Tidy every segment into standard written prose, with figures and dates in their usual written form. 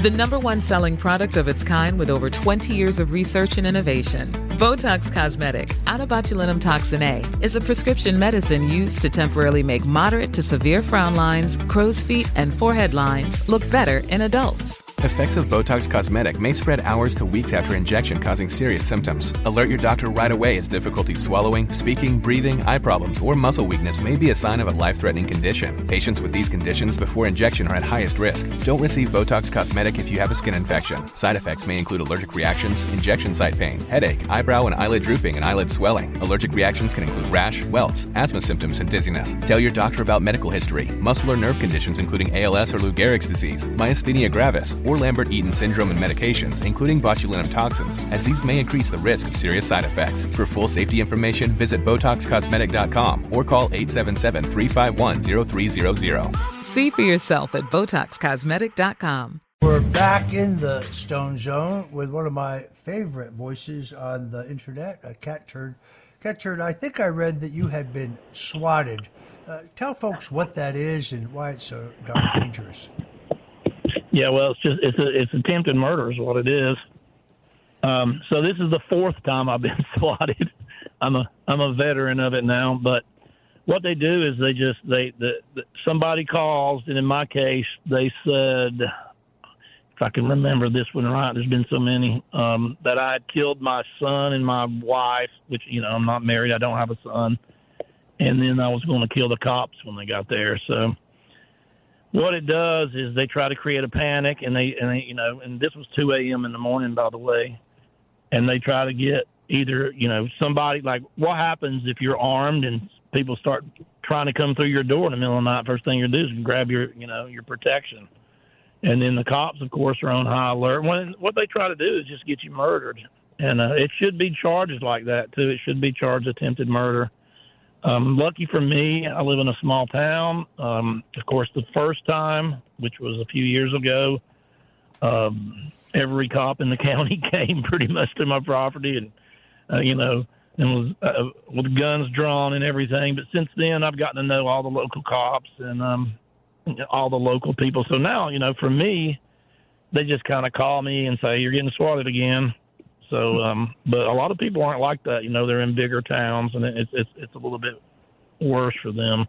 The number one selling product of its kind with over 20 years of research and innovation. Botox Cosmetic, out of botulinum toxin A, is a prescription medicine used to temporarily make moderate to severe frown lines, crow's feet, and forehead lines look better in adults. Effects of Botox Cosmetic may spread hours to weeks after injection, causing serious symptoms. Alert your doctor right away as difficulty swallowing, speaking, breathing, eye problems, or muscle weakness may be a sign of a life-threatening condition. Patients with these conditions before injection are at highest risk. Don't receive Botox Cosmetic if you have a skin infection. Side effects may include allergic reactions, injection site pain, headache, eyebrow and eyelid drooping, and eyelid swelling. Allergic reactions can include rash, welts, asthma symptoms, and dizziness. Tell your doctor about medical history, muscle or nerve conditions including ALS or Lou Gehrig's disease, myasthenia gravis, or Lambert-Eaton syndrome, and medications, including botulinum toxins, as these may increase the risk of serious side effects. For full safety information, visit BotoxCosmetic.com or call 877-351-0300. See for yourself at BotoxCosmetic.com. We're back in the Stone Zone with one of my favorite voices on the internet, Catturd. Catturd, I think I read that you had been swatted. Tell folks what that is and why it's so darn dangerous. Yeah, well, it's attempted murder is what it is. So this is the fourth time I've been swatted. I'm a veteran of it now, but what they do is somebody calls, and in my case, they said, if I can remember this one right, there's been so many, that I had killed my son and my wife, which, I'm not married, I don't have a son, and then I was going to kill the cops when they got there. So what it does is they try to create a panic, and and this was 2 a.m. in the morning, by the way, and they try to get either, somebody, like, what happens if you're armed and people start trying to come through your door in the middle of the night? First thing you do is grab your protection. And then the cops, of course, are on high alert. What they try to do is just get you murdered. And it should be charged like that, too. It should be charged attempted murder. Lucky for me, I live in a small town. Of course, the first time, which was a few years ago, every cop in the county came pretty much to my property and was with guns drawn and everything. But since then, I've gotten to know all the local cops and all the local people. So now, for me, they just kind of call me and say, you're getting swatted again. So, but a lot of people aren't like that. They're in bigger towns, and it's a little bit worse for them.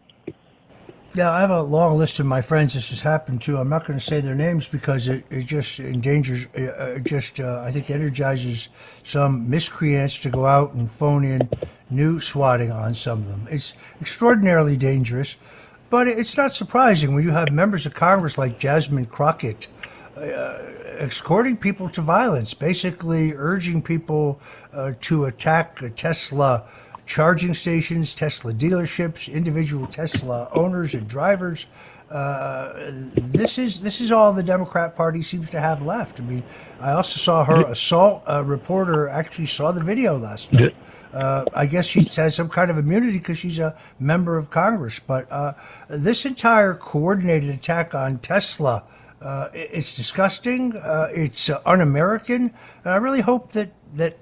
Yeah, I have a long list of my friends this has happened to. I'm not going to say their names because it just endangers, I think energizes some miscreants to go out and phone in new swatting on some of them. It's extraordinarily dangerous, but it's not surprising when you have members of Congress like Jasmine Crockett escorting people to violence, basically urging people to attack Tesla charging stations, Tesla dealerships, individual Tesla owners and drivers. This is all the Democrat Party seems to have left. I mean, I also saw her assault reporter actually saw the video last night. I guess she has some kind of immunity because she's a member of Congress. But this entire coordinated attack on Tesla, it's disgusting. It's un-American. I really hope that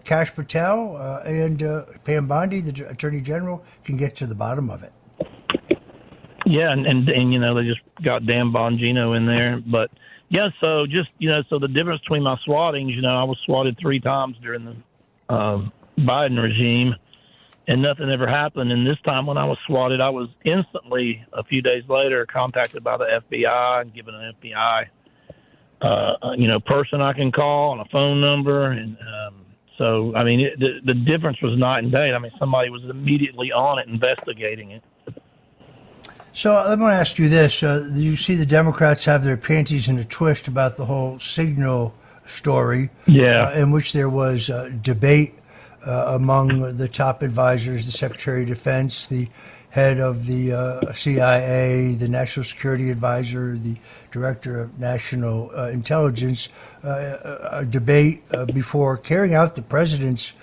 Kash Patel and Pam Bondi, the Attorney General, can get to the bottom of it. Yeah, and they just got Dan Bongino in there. But, yeah, so just, so the difference between my swattings, I was swatted 3 times during the Biden regime, and nothing ever happened. And this time when I was swatted, I was instantly, a few days later, contacted by the FBI and given an FBI, person I can call and a phone number. And so, I mean, the difference was night and day. I mean, somebody was immediately on it, investigating it. So let me ask you this. You see the Democrats have their panties in a twist about the whole Signal story, in which there was debate among the top advisors, the Secretary of Defense, the head of the CIA, the National Security Advisor, the Director of National Intelligence, a debate before carrying out the president's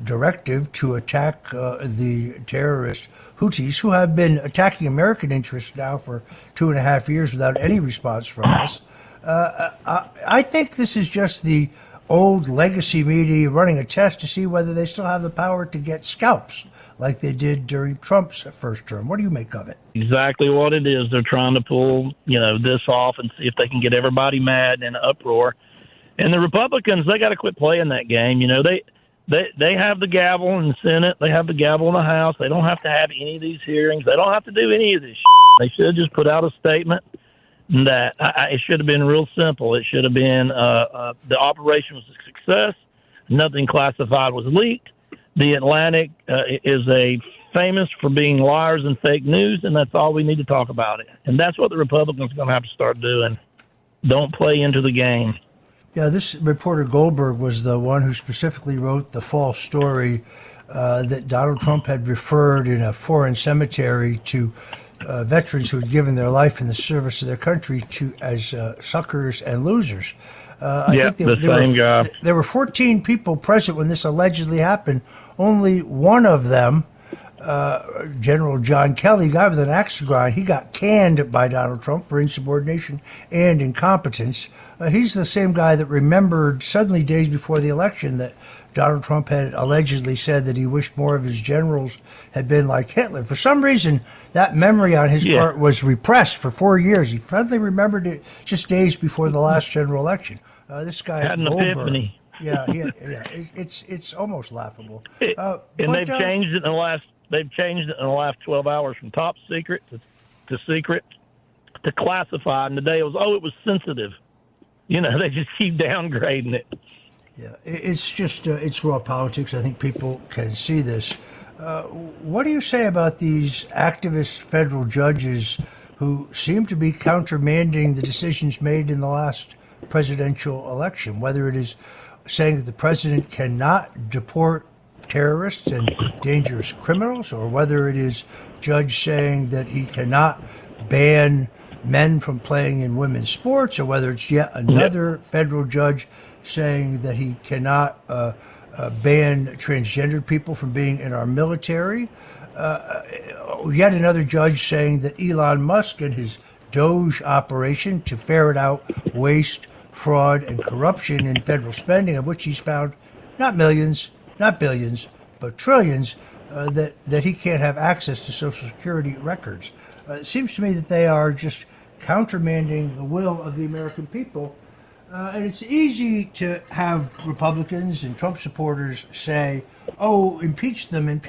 directive to attack the terrorist Houthis, who have been attacking American interests now for 2.5 years without any response from us. I think this is just the old legacy media running a test to see whether they still have the power to get scalps like they did during Trump's first term. What do you make of it? Exactly what it is. They're trying to pull, this off and see if they can get everybody mad and in an uproar. And the Republicans, they got to quit playing that game. They have the gavel in the Senate. They have the gavel in the House. They don't have to have any of these hearings. They don't have to do any of this shit. They should have just put out a statement that it should have been real simple. It should have been the operation was a success. Nothing classified was leaked. The Atlantic is famous for being liars and fake news, and that's all we need to talk about it. And that's what the Republicans are going to have to start doing. Don't play into the game. Yeah, this reporter Goldberg was the one who specifically wrote the false story that Donald Trump had referred in a foreign cemetery to veterans who had given their life in the service of their country as suckers and losers. I think the same guy. There were 14 people present when this allegedly happened. Only one of them, General John Kelly, guy with an axe to grind, he got canned by Donald Trump for insubordination and incompetence. He's the same guy that remembered suddenly days before the election that Donald Trump had allegedly said that he wished more of his generals had been like Hitler. For some reason, that memory on his part was repressed for 4 years. He suddenly remembered it just days before the last general election. This guy had an epiphany. Yeah, it's almost laughable. And they've changed it in the last 12 hours from top secret to secret to classified. And today it was sensitive. They just keep downgrading it. Yeah, it's just it's raw politics. I think people can see this. What do you say about these activist federal judges who seem to be countermanding the decisions made in the last presidential election, whether it is saying that the president cannot deport terrorists and dangerous criminals, or whether it is judge saying that he cannot ban men from playing in women's sports, or whether it's yet another federal judge saying that he cannot ban transgendered people from being in our military. Yet another judge saying that Elon Musk and his Doge operation to ferret out waste, fraud, and corruption in federal spending, of which he's found not millions, not billions, but trillions, that he can't have access to Social Security records. It seems to me that they are just countermanding the will of the American people. And it's easy to have Republicans and Trump supporters say, oh, impeach them,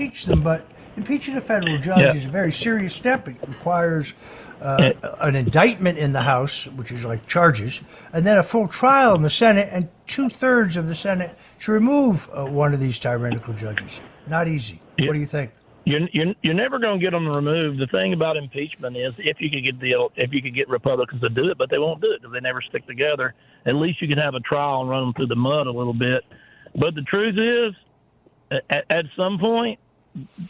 but impeaching a federal judge is a very serious step. It requires an indictment in the House, which is like charges, and then a full trial in the Senate, and 2/3 of the Senate to remove one of these tyrannical judges. Not easy. What do you think? You're never going to get them removed. The thing about impeachment is if you could get Republicans to do it, but they won't do it because they never stick together. At least you can have a trial and run them through the mud a little bit. But the truth is, at some point,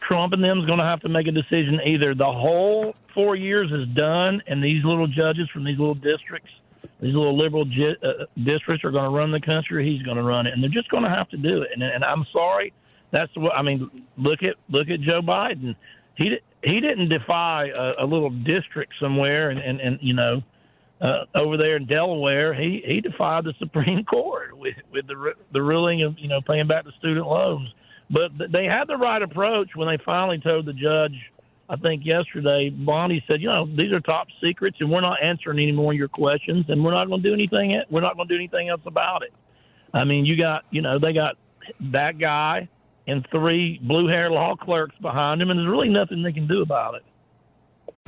Trump and them is going to have to make a decision. Either the whole 4 years is done, and these little judges from these little districts, these little liberal districts, are going to run the country. Or he's going to run it, and they're just going to have to do it. And I'm sorry. That's what I mean. Look at Joe Biden. He didn't defy a little district somewhere, and over there in Delaware, he defied the Supreme Court with the ruling of paying back the student loans. But they had the right approach when they finally told the judge. I think yesterday, Bonnie said, these are top secrets, and we're not answering any more of your questions, and we're not going to do anything. We're not going to do anything else about it. I mean, they got that guy and 3 blue-haired law clerks behind him, and there's really nothing they can do about it.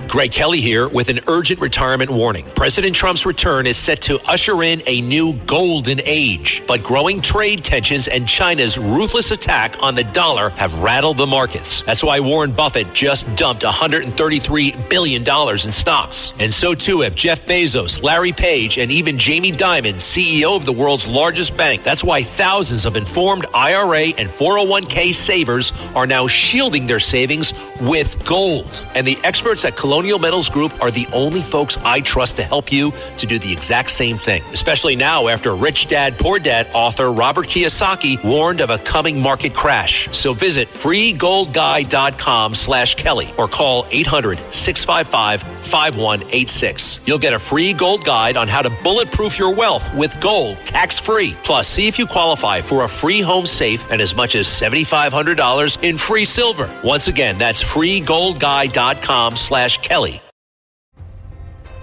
Greg Kelly here with an urgent retirement warning. President Trump's return is set to usher in a new golden age, but growing trade tensions and China's ruthless attack on the dollar have rattled the markets. That's why Warren Buffett just dumped $133 billion in stocks. And so too have Jeff Bezos, Larry Page, and even Jamie Dimon, CEO of the world's largest bank. That's why thousands of informed IRA and 401k savers are now shielding their savings with gold. And the experts at Colonial Metals Group are the only folks I trust to help you to do the exact same thing, especially now after Rich Dad Poor Dad author Robert Kiyosaki warned of a coming market crash. So visit freegoldguide.com/Kelly or call 800-655-5186. You'll get a free gold guide on how to bulletproof your wealth with gold tax-free. Plus, see if you qualify for a free home safe and as much as $7,500 in free silver. Once again, that's freegoldguide.com/Kelly.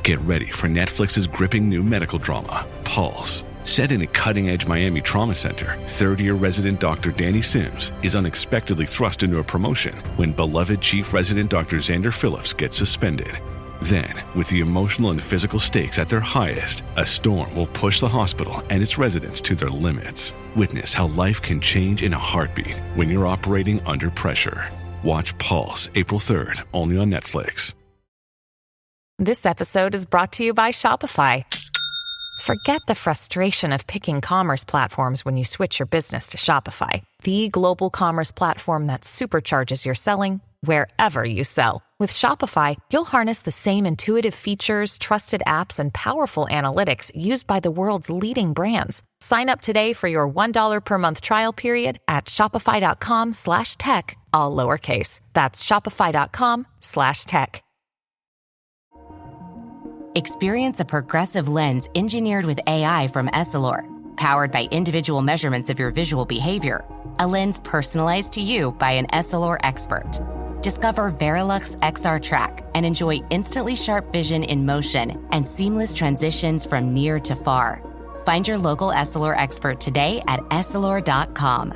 Get ready for Netflix's gripping new medical drama, Pulse. Set in a cutting-edge Miami trauma center, third-year resident Dr. Danny Sims is unexpectedly thrust into a promotion when beloved chief resident Dr. Xander Phillips gets suspended. Then, with the emotional and physical stakes at their highest, a storm will push the hospital and its residents to their limits. Witness how life can change in a heartbeat when you're operating under pressure. Watch Pulse April 3rd, only on Netflix. This episode is brought to you by Shopify. Forget the frustration of picking commerce platforms when you switch your business to Shopify, the global commerce platform that supercharges your selling wherever you sell. With Shopify, you'll harness the same intuitive features, trusted apps, and powerful analytics used by the world's leading brands. Sign up today for your $1 per month trial period at shopify.com/tech, all lowercase. That's shopify.com/tech. Experience a progressive lens engineered with AI from Essilor, powered by individual measurements of your visual behavior. A lens personalized to you by an Essilor expert. Discover Verilux XR Track and enjoy instantly sharp vision in motion and seamless transitions from near to far. Find your local Essilor expert today at Essilor.com.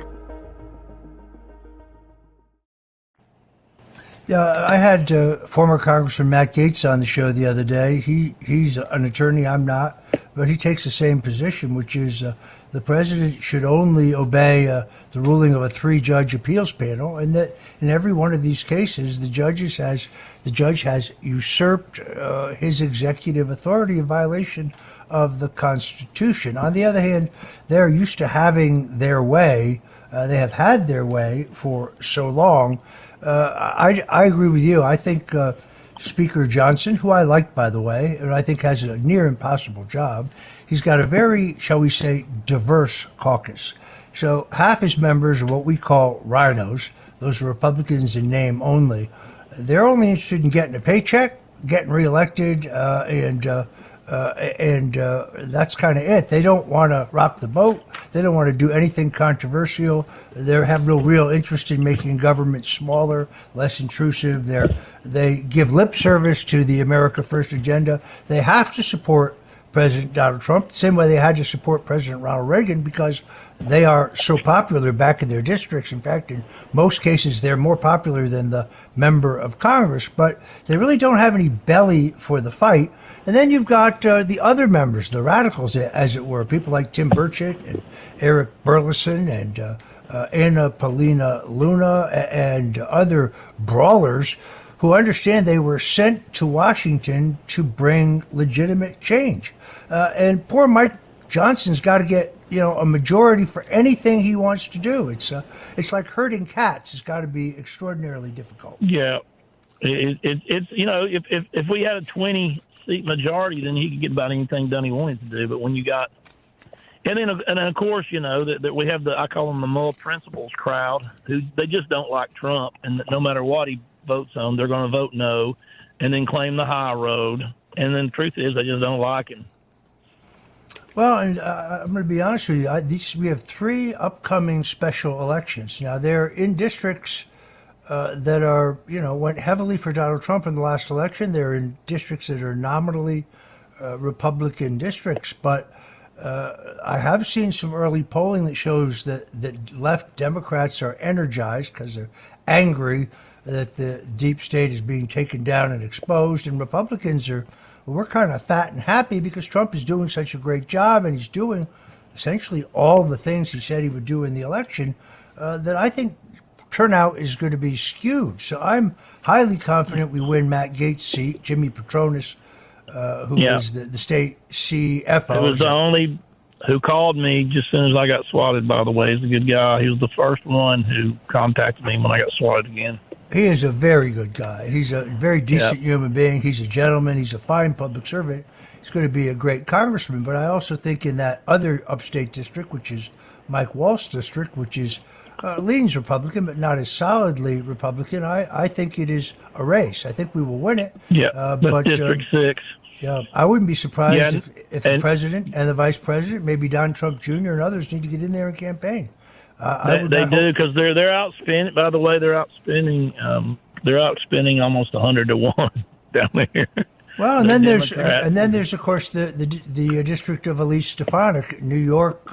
Yeah, I had former Congressman Matt Gaetz on the show the other day. He's an attorney, I'm not, but he takes the same position, which is the president should only obey the ruling of a 3-judge appeals panel, and that in every one of these cases, the judge has usurped his executive authority in violation of the Constitution. On the other hand, they're used to having their way. They have had their way for so long. I agree with you. I think Speaker Johnson, who I like, by the way, and I think has a near impossible job, he's got a very, shall we say, diverse caucus. So half his members are what we call rhinos. Those are Republicans in name only. They're only interested in getting a paycheck, getting reelected, and that's kind of it. They don't want to rock the boat. They don't want to do anything controversial. They have no real interest in making government smaller, less intrusive. They give lip service to the America First agenda. They have to support President Donald Trump, the same way they had to support President Ronald Reagan, because they are so popular back in their districts. In fact, in most cases, they're more popular than the member of Congress, but they really don't have any belly for the fight. And then you've got the other members, the radicals, as it were, people like Tim Burchett and Eric Burleson and Anna Paulina Luna and other brawlers who understand they were sent to Washington to bring legitimate change. And poor Mike Johnson's got to get, a majority for anything he wants to do. It's like herding cats. It's got to be extraordinarily difficult. Yeah, it's if we had a 20-seat majority, then he could get about anything done he wanted to do. But when you got, and then of course, that we have I call them the Mull principles crowd, who they just don't like Trump, and no matter what he votes on, they're going to vote no, and then claim the high road. And then the truth is, they just don't like him. Well, and I'm going to be honest with you. We have 3 upcoming special elections. Now, they're in districts that are, went heavily for Donald Trump in the last election. They're in districts that are nominally Republican districts. But I have seen some early polling that shows that left Democrats are energized because they're angry that the deep state is being taken down and exposed. And Republicans we're kind of fat and happy because Trump is doing such a great job, and he's doing essentially all the things he said he would do in the election, that I think turnout is going to be skewed. So I'm highly confident we win Matt Gaetz' seat. Jimmy Petronas, who is the state CFO. It was the only who called me just as soon as I got swatted, by the way. He's a good guy. He was the first one who contacted me when I got swatted again. He is a very good guy. He's a very decent human being. He's a gentleman. He's a fine public servant. He's going to be a great congressman. But I also think in that other upstate district, which is Mike Walsh's district, which is leans Republican, but not as solidly Republican, I think it is a race. I think we will win it. Yeah, but District 6. Yeah, I wouldn't be surprised if the president and the vice president, maybe Don Trump Jr. and others, need to get in there and campaign. They do, because they're outspending. By the way, they're outspending. They're outspending almost 100 to 1 down there. Well, and then there's of course the district of Elise Stefanik, New York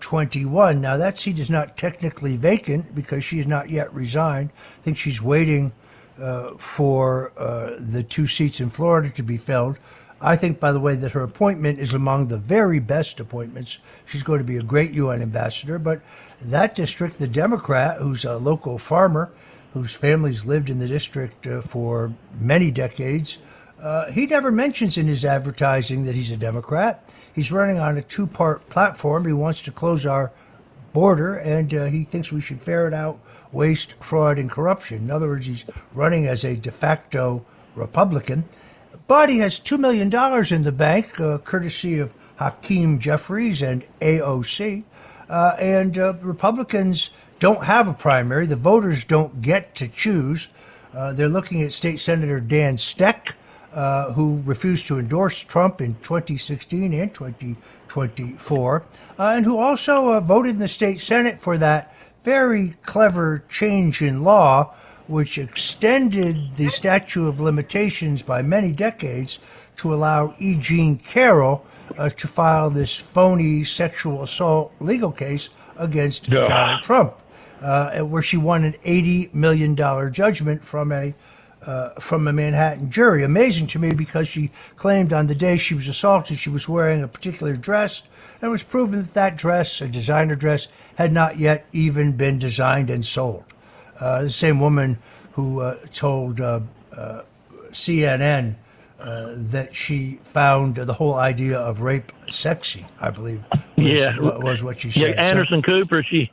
21. Now that seat is not technically vacant because she has not yet resigned. I think she's waiting for the 2 seats in Florida to be filled. I think, by the way, that her appointment is among the very best appointments. She's going to be a great UN ambassador. But that district, the Democrat, who's a local farmer, whose family's lived in the district for many decades, he never mentions in his advertising that he's a Democrat. He's running on a 2-part platform. He wants to close our border, and he thinks we should ferret out waste, fraud, and corruption. In other words, he's running as a de facto Republican. But he has $2 million in the bank, courtesy of Hakeem Jeffries and AOC. And Republicans don't have a primary. The voters don't get to choose. They're looking at State Senator Dan Steck, who refused to endorse Trump in 2016 and 2024, and who also voted in the state Senate for that very clever change in law which extended the statute of limitations by many decades to allow E. Jean Carroll to file this phony sexual assault legal case against Donald Trump, where she won an $80 million judgment from a Manhattan jury. Amazing to me because she claimed on the day she was assaulted she was wearing a particular dress, and it was proven that that dress, a designer dress, had not yet even been designed and sold. The same woman who told CNN that she found the whole idea of rape sexy, I believe, was what she said. Yeah, Anderson Cooper, she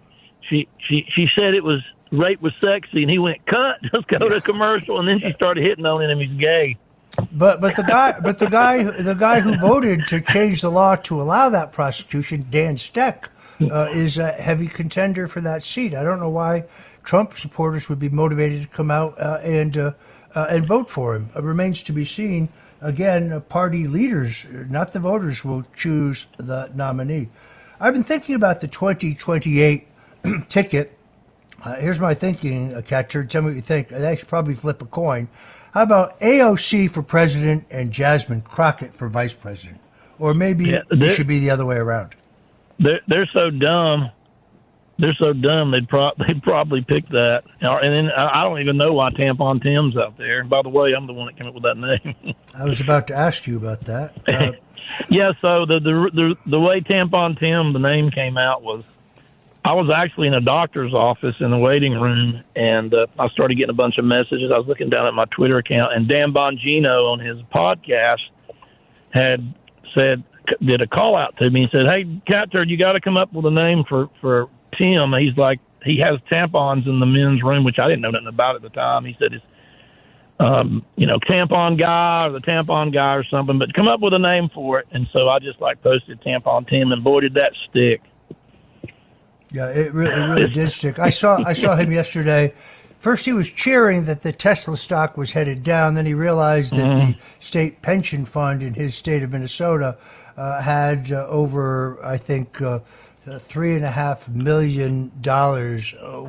said it was rape was sexy, and he went, cut, let's go to a commercial, and then she started hitting on him. He's gay. But the guy who voted to change the law to allow that prosecution, Dan Steck, is a heavy contender for that seat. I don't know why Trump supporters would be motivated to come out and vote for him. It remains to be seen. Again, party leaders, not the voters, will choose the nominee. I've been thinking about the 2028 ticket. Here's my thinking, Catturd. Tell me what you think. I should probably flip a coin. How about AOC for president and Jasmine Crockett for vice president? Or maybe it should be the other way around. They're so dumb. They're so dumb. They'd probably pick that. And then I don't even know why Tampon Tim's out there. And by the way, I'm the one that came up with that name. I was about to ask you about that. Yeah. So the way Tampon Tim, the name came out was, I was actually in a doctor's office in the waiting room, and I started getting a bunch of messages. I was looking down at my Twitter account, and Dan Bongino on his podcast did a call out to me and said, "Hey, Catturd, you got to come up with a name for Tim." He's like, he has tampons in the men's room, which I didn't know nothing about at the time. He said it's, tampon guy or the tampon guy or something, but come up with a name for it. And so I just posted Tampon Tim, and boy, did that stick. Yeah, it really did stick. I saw him yesterday. First, he was cheering that the Tesla stock was headed down. Then he realized that the state pension fund in his state of Minnesota had over, I think, $3.5 million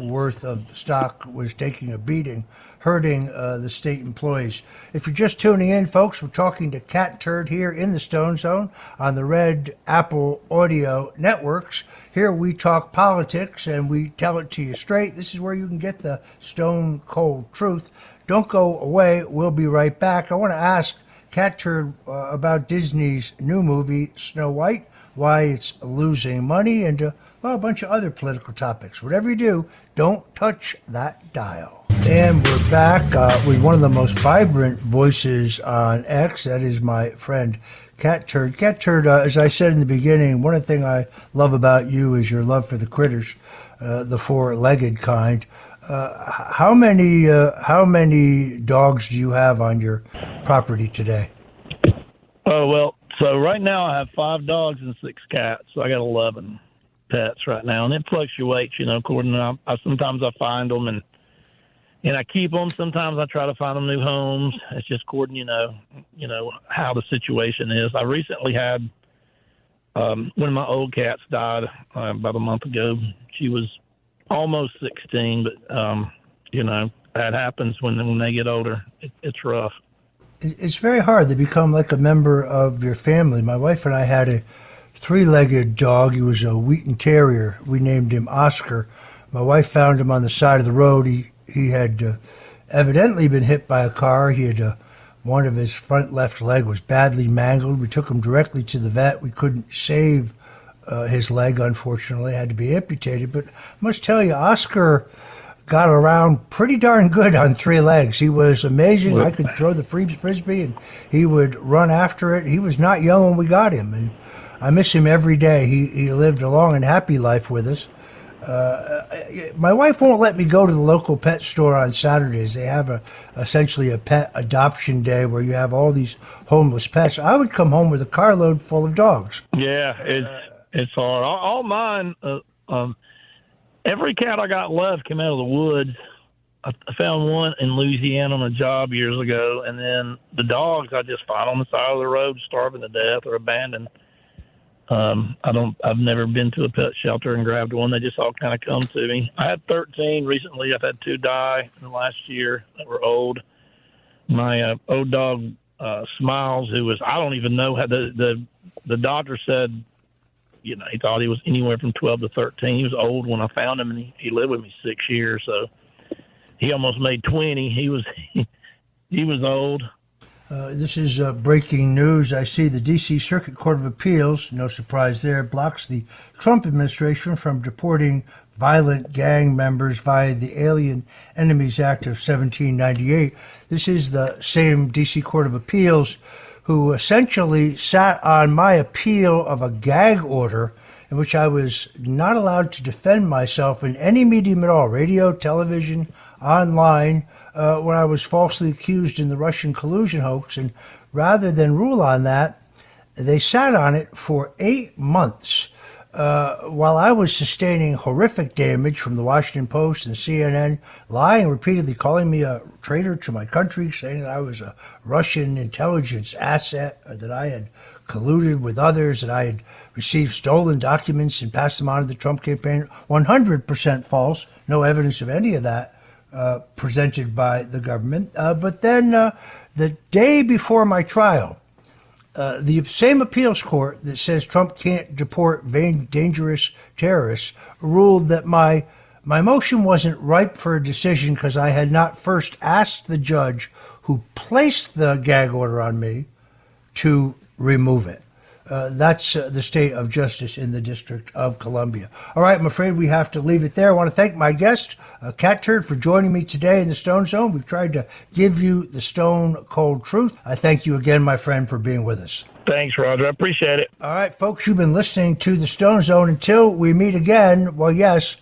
worth of stock was taking a beating, hurting the state employees. If you're just tuning in, folks, we're talking to Catturd here in the Stone Zone on the Red Apple Audio Networks. Here we talk politics and we tell it to you straight. This is where you can get the stone cold truth. Don't go away. We'll be right back. I want to ask Catturd about Disney's new movie, Snow White, why it's losing money, and a bunch of other political topics. Whatever you do, don't touch that dial. And we're back with one of the most vibrant voices on X. That is my friend Catturd. Catturd, as I said in the beginning, one of the things I love about you is your love for the critters, the four-legged kind. How many dogs do you have on your property today? Oh, well, so right now I have 5 dogs and 6 cats. So I got 11 pets right now, and it fluctuates, according to sometimes I find them and I keep them. Sometimes I try to find them new homes. It's just according, how the situation is. I recently had one of my old cats died about a month ago. She was almost 16, but that happens when they get older. It's rough. It's very hard. They become like a member of your family. My wife and I had a 3-legged dog. He was a Wheaton Terrier. We named him Oscar. My wife found him on the side of the road. He had evidently been hit by a car. He had one of his front left leg was badly mangled. We took him directly to the vet. We couldn't save his leg, unfortunately. It had to be amputated. But I must tell you, Oscar got around pretty darn good on 3 legs. He was amazing. I could throw the frisbee, and he would run after it. He was not young when we got him, and I miss him every day. He lived a long and happy life with us. My wife won't let me go to the local pet store on Saturdays. They have essentially a pet adoption day where you have all these homeless pets. I would come home with a carload full of dogs. Yeah, it's hard. All mine, every cat I got left came out of the woods. I found one in Louisiana on a job years ago, and then the dogs I just find on the side of the road starving to death or abandoned. I've never been to a pet shelter and grabbed one. They just all kind of come to me. I had 13 recently. I've had 2 die in the last year that were old. My old dog, Smiles, who was, I don't even know how the doctor said, he thought he was anywhere from 12 to 13. He was old when I found him, and he lived with me 6 years. So he almost made 20. He was old. This is breaking news. I see the D.C. Circuit Court of Appeals, no surprise there, blocks the Trump administration from deporting violent gang members via the Alien Enemies Act of 1798. This is the same D.C. Court of Appeals who essentially sat on my appeal of a gag order in which I was not allowed to defend myself in any medium at all, radio, television, online, when I was falsely accused in the Russian collusion hoax. And rather than rule on that, they sat on it for 8 months while I was sustaining horrific damage from the Washington Post and CNN, lying repeatedly, calling me a traitor to my country, saying that I was a Russian intelligence asset, that I had colluded with others, that I had received stolen documents and passed them on to the Trump campaign. 100% false. No evidence of any of that presented by the government. But then the day before my trial, the same appeals court that says Trump can't deport dangerous terrorists ruled that my motion wasn't ripe for a decision because I had not first asked the judge who placed the gag order on me to remove it. That's the state of justice in the District of Columbia. All right, I'm afraid we have to leave it there. I want to thank my guest, Catturd, for joining me today in the Stone Zone. We've tried to give you the stone cold truth. I thank you again, my friend, for being with us. Thanks, Roger. I appreciate it. All right, folks, you've been listening to the Stone Zone. Until we meet again, well, yes,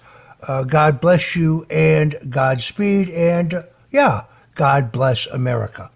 God bless you and Godspeed. And, God bless America.